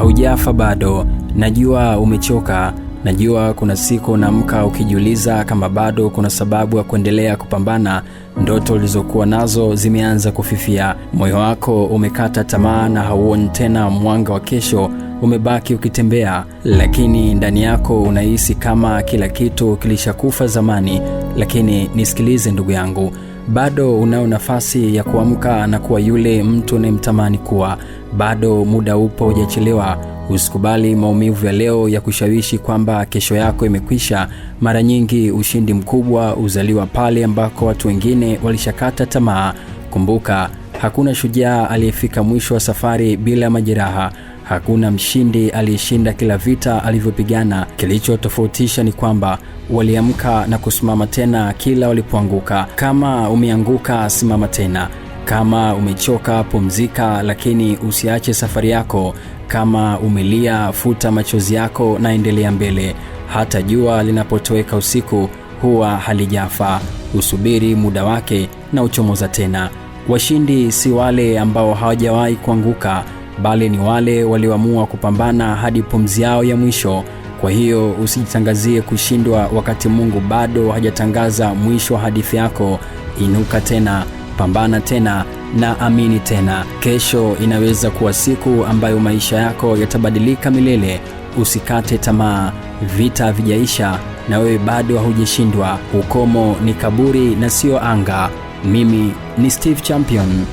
haujafa bado. Najua umechoka. Najua kuna siku unaamka ukijiuliza kama bado kuna sababu ya kuendelea kupambana. Ndoto ulizokuwa nazo zimeanza kufifia. Moyo wako umekata tamaa na hauoni tena mwanga wa kesho. Umebaki ukitembea, lakini ndani yako unahisi kama kila kitu kilishakufa zamani. Lakini nisikilize ndugu yangu, bado unao nafasi ya kuamka na kuwa yule mtu unayemtamani kuwa. Bado muda upo, hujachelewa. Usikubali maumivu ya leo ya kushawishi kwamba kesho yako imekwisha. Mara nyingi ushindi mkubwa uzaliwa pale ambako watu wengine walishakata tamaa. Kumbuka, hakuna shujaa aliyefika mwisho wa safari bila majeraha. Hakuna mshindi aliyeshinda kila vita alivyopigana. Kilichotofautisha ni kwamba waliamka na kusimama tena kila walipoanguka. Kama umeanguka, simama tena. Kama umechoka, pumzika, lakini usiache safari yako. Kama umelia, futa machozi yako na endelea mbele. Hata jua linapotoweka usiku huwa halijafa. Usubiri muda wake na uchomoza tena. Washindi si wale ambao hawajawahi kuanguka, bali ni wale walioamua kupambana hadi pumzi yao ya mwisho. Kwa hiyo usijitangazie kushindwa wakati Mungu bado hajatangaza mwisho wa hadithi yako. Inuka tena, pambana tena na amini tena. Kesho inaweza kuwa siku ambayo maisha yako yatabadilika milele. Usikate tamaa. Vita havijaisha na wewe bado hujashindwa. Ukomo ni kaburi na sio anga. Mimi ni Steve Champion.